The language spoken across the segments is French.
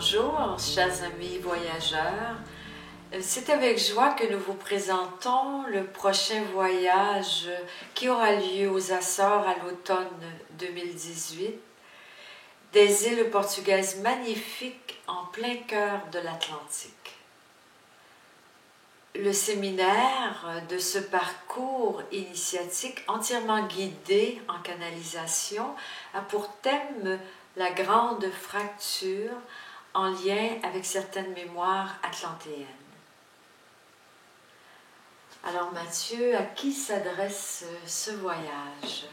Bonjour, chers amis voyageurs. C'est avec joie que nous vous présentons le prochain voyage qui aura lieu aux Açores à l'automne 2018, des îles portugaises magnifiques en plein cœur de l'Atlantique. Le séminaire de ce parcours initiatique entièrement guidé en canalisation a pour thème la grande fracture en lien avec certaines mémoires atlantéennes. Alors Mathieu, à qui s'adresse ce voyage?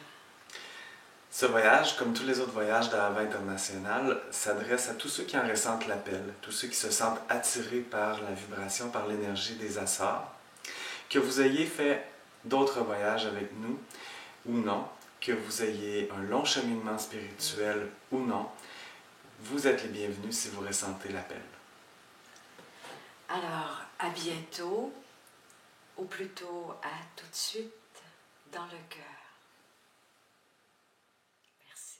Ce voyage, comme tous les autres voyages d'Ahava International, s'adresse à tous ceux qui en ressentent l'appel, tous ceux qui se sentent attirés par la vibration, par l'énergie des Açores. Que vous ayez fait d'autres voyages avec nous ou non, que vous ayez un long cheminement spirituel ou non, vous êtes les bienvenus si vous ressentez l'appel. Alors, à bientôt, ou plutôt à tout de suite, dans le cœur. Merci.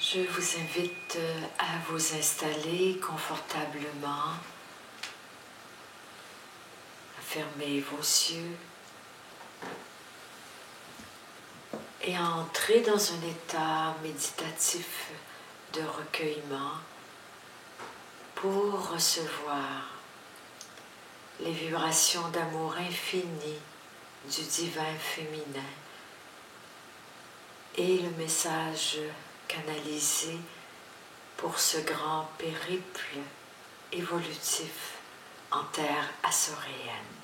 Je vous invite à vous installer confortablement, à fermer vos yeux et à entrer dans un état méditatif de recueillement pour recevoir les vibrations d'amour infini du divin féminin et le message canalisé pour ce grand périple évolutif en terre açoréenne.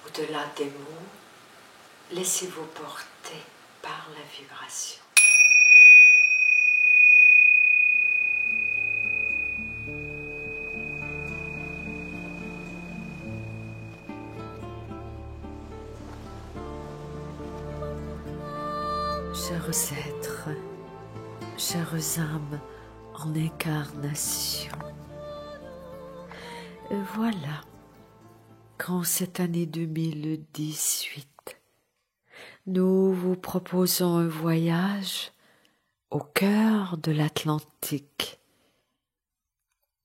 Au-delà des mots, laissez-vous porter par la vibration. Chers êtres, chères âmes en incarnation, voilà qu'en cette année 2018, nous vous proposons un voyage au cœur de l'Atlantique,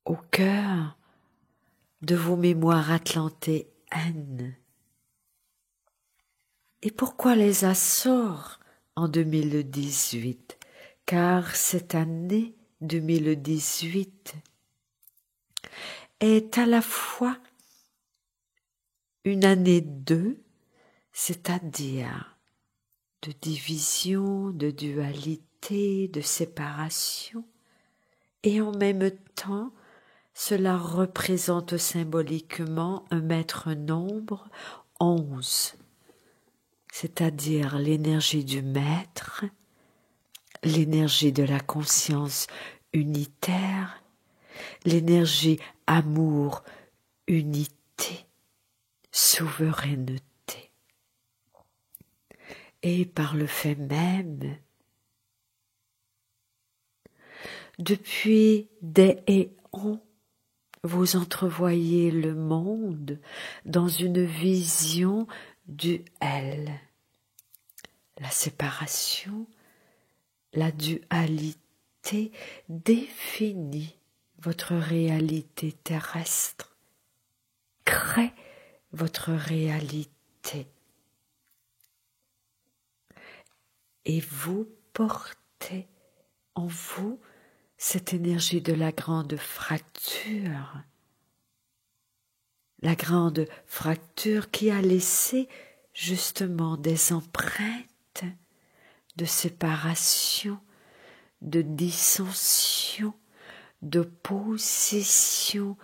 au cœur de vos mémoires atlantéennes. Et pourquoi les Açores en 2018? Car cette année 2018 est à la fois une année 2, c'est-à-dire de division, de dualité, de séparation, et en même temps, cela représente symboliquement un maître nombre 11, c'est-à-dire l'énergie du maître, l'énergie de la conscience unitaire, l'énergie amour, unité, souveraineté. Et par le fait même, depuis des éons, vous entrevoyez le monde dans une vision du elle, la séparation, la dualité définit votre réalité terrestre, crée votre réalité. Et vous portez en vous cette énergie de la grande fracture qui a laissé justement des empreintes de séparation, de dissension, d'opposition,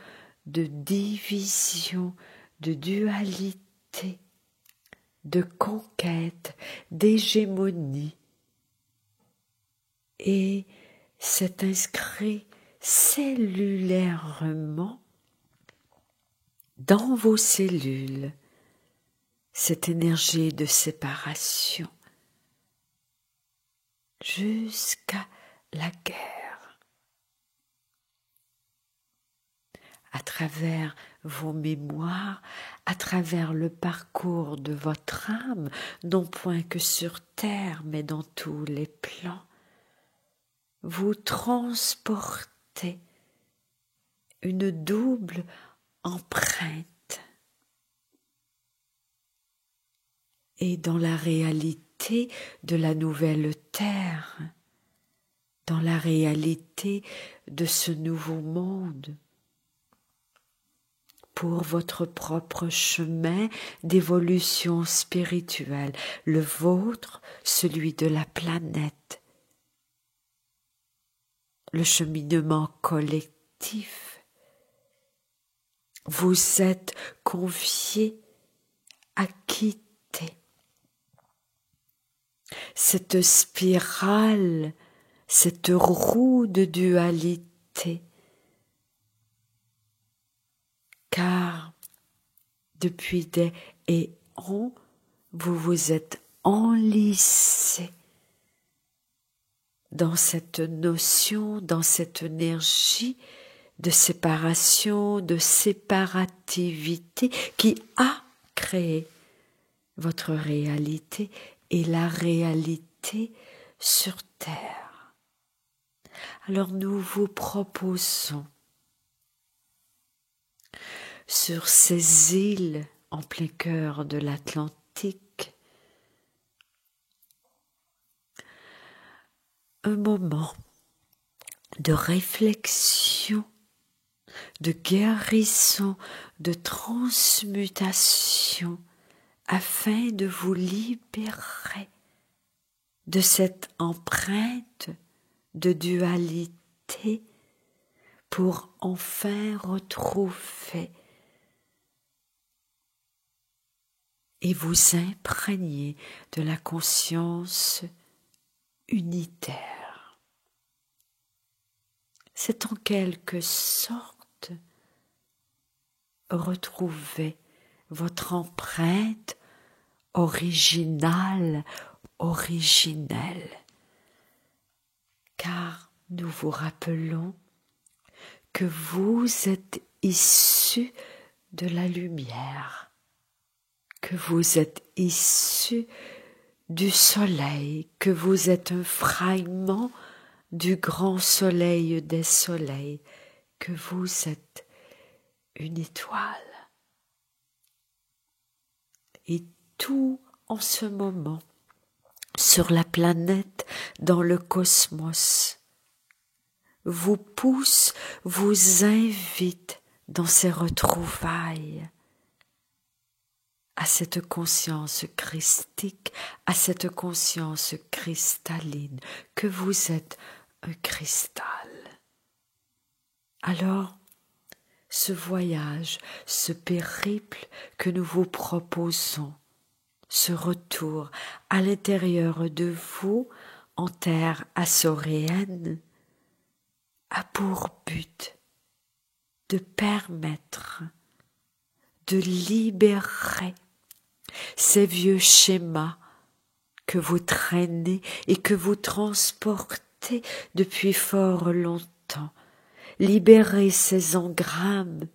de division, de dualité, de conquête, d'hégémonie. Et c'est inscrit cellulairement dans vos cellules, cette énergie de séparation, jusqu'à la guerre. À travers vos mémoires, à travers le parcours de votre âme, non point que sur terre, mais dans tous les plans. Vous transportez une double empreinte. Et dans la réalité de la nouvelle terre, dans la réalité de ce nouveau monde, pour votre propre chemin d'évolution spirituelle, le vôtre, celui de la planète, le cheminement collectif. Vous êtes confiés à quitter cette spirale, cette roue de dualité, car depuis des éons, vous vous êtes enlissés dans cette notion, dans cette énergie de séparation, de séparativité qui a créé votre réalité et la réalité sur terre. Alors nous vous proposons sur ces îles en plein cœur de l'Atlantique un moment de réflexion, de guérison, de transmutation, afin de vous libérer de cette empreinte de dualité pour enfin retrouver et vous imprégner de la conscience unitaire. C'est en quelque sorte retrouver votre empreinte originale, originelle, car nous vous rappelons que vous êtes issus de la lumière, que vous êtes issus du soleil, que vous êtes un fragment du grand soleil des soleils, que vous êtes une étoile. Et tout en ce moment, sur la planète, dans le cosmos, vous pousse, vous invite dans ces retrouvailles à cette conscience christique, à cette conscience cristalline, que vous êtes un cristal. Alors, ce voyage, ce périple que nous vous proposons, ce retour à l'intérieur de vous, en terre assoréenne, a pour but de permettre de libérer ces vieux schémas que vous traînez et que vous transportez depuis fort longtemps. Libérer ces engrammes,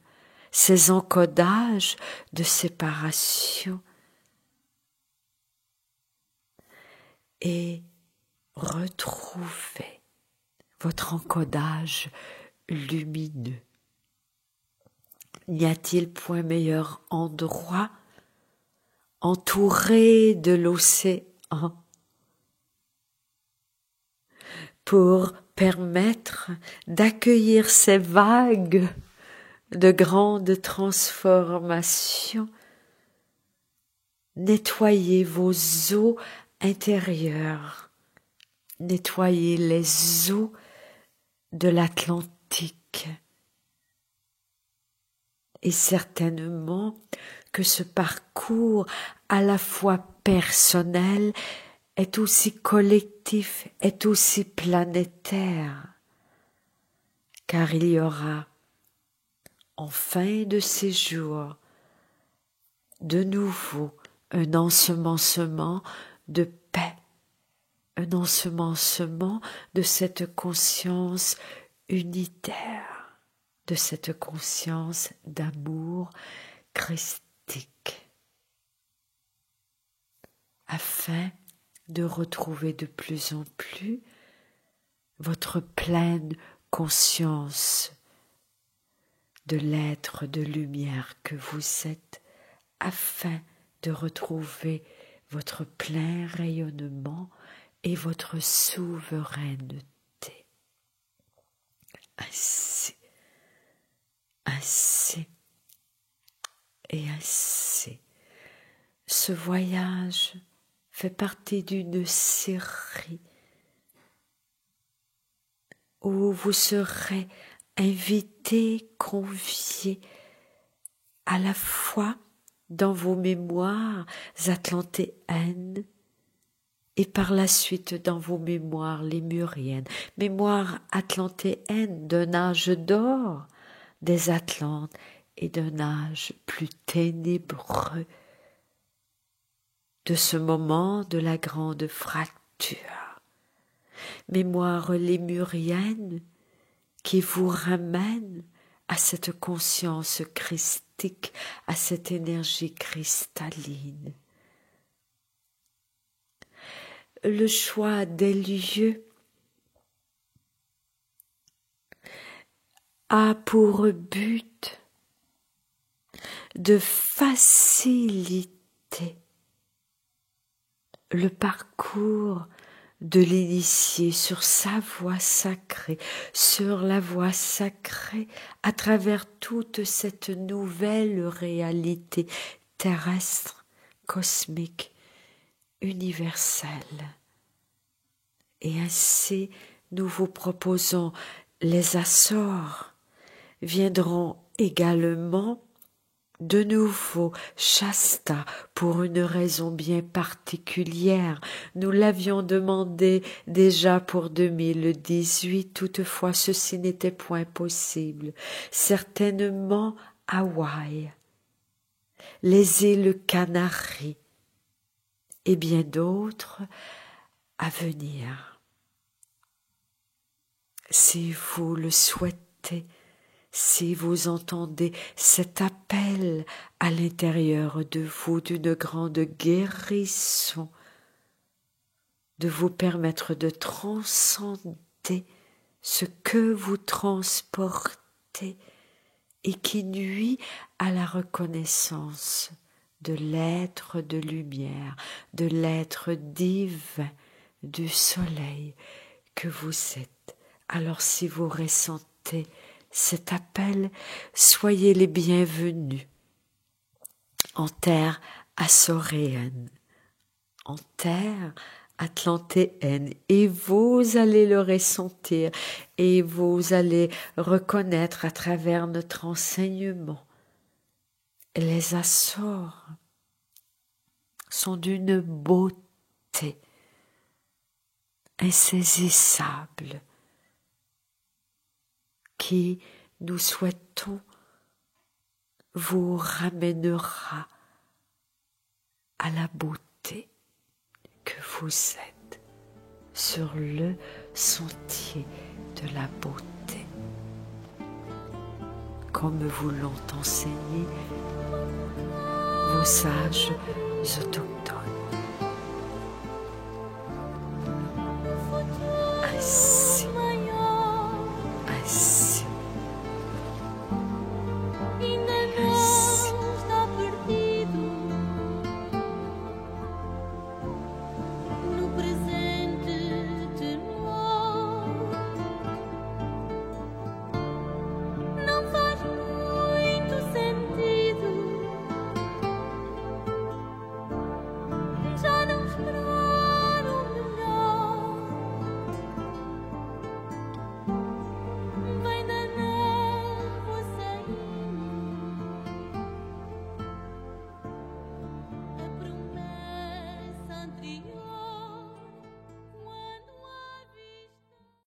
ces encodages de séparation et retrouver votre encodage lumineux. N'y a-t-il point meilleur endroit, entouré de l'océan, pour permettre d'accueillir ces vagues de grandes transformations? Nettoyez vos eaux intérieures, nettoyez les eaux de l'Atlantique. Et certainement que ce parcours à la fois personnel est aussi collectif, est aussi planétaire, car il y aura en fin de séjour de nouveau un ensemencement de paix, un ensemencement de cette conscience unitaire. de cette conscience d'amour christique, afin de retrouver de plus en plus votre pleine conscience de l'être de lumière que vous êtes, afin de retrouver votre plein rayonnement et votre souveraineté. Ainsi, ainsi et ainsi. Ce voyage fait partie d'une série où vous serez invité, convié, à la fois dans vos mémoires atlantéennes et par la suite dans vos mémoires lémuriennes, mémoires atlantéennes d'un âge d'or des Atlantes et d'un âge plus ténébreux de ce moment de la grande fracture, mémoire lémurienne qui vous ramène à cette conscience christique, à cette énergie cristalline. Le choix des lieux a pour but de faciliter le parcours de l'initié sur sa voie sacrée, sur la voie sacrée, à travers toute cette nouvelle réalité terrestre, cosmique, universelle. Et ainsi, nous vous proposons les Açores, viendront également de nouveau Shasta pour une raison bien particulière. Nous l'avions demandé déjà pour 2018, toutefois ceci n'était point possible. Certainement Hawaï, les îles Canaries et bien d'autres à venir. Si vous le souhaitez, si vous entendez cet appel à l'intérieur de vous d'une grande guérison, de vous permettre de transcender ce que vous transportez et qui nuit à la reconnaissance de l'être de lumière, de l'être divin, du soleil que vous êtes. Alors si vous ressentez cet appel, soyez les bienvenus en terre açoréenne, en terre atlantéenne, et vous allez le ressentir et vous allez reconnaître à travers notre enseignement. Les Açores sont d'une beauté insaisissable qui, nous souhaitons, vous ramènera à la beauté que vous êtes sur le sentier de la beauté, comme vous l'ont enseigné vos sages autochtones.